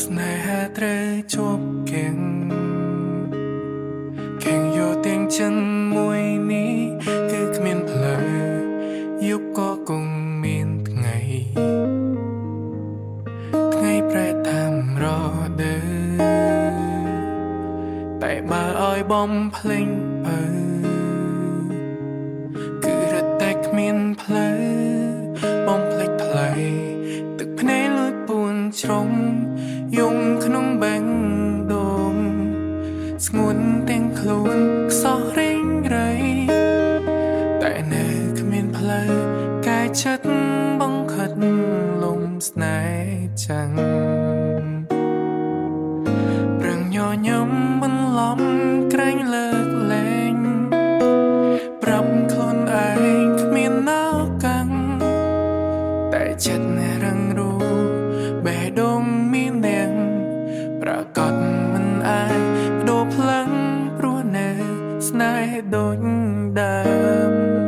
ស្នេហាត្រូវជាប់ខាំងយកទាំងចិនមួយនេះគឺគ្មានផ្លូវយប់ក៏គង់មានថ្ងៃប្រែតាមរដូវតែបើឲ្យបំភ្លេងបើគឺរត់តែគ្មានផ្លូវបំភ្លេចថ្លៃទឹកភ្នែកលួចពួនជ្រុំយំក្នុងបេះដូងស្ងួនទាំងខ្លួនខ្សោះរេងរៃតែនៅគ្មានផ្លូវកាយចិត្តបង្ខិតលំស្នេហ៍ចាំងប្រឹងញញឹមបន្លំក្រែងលើកលែងប្រាប់ខ្លួនឯងគ្មានណៅកាំងតែចិត្តរឹងរូបេះដូងមានអ្នកប្រកាសមិនអាចបដូរផ្លឹងព្រោះនៅស្នេហ៍ដូចដើម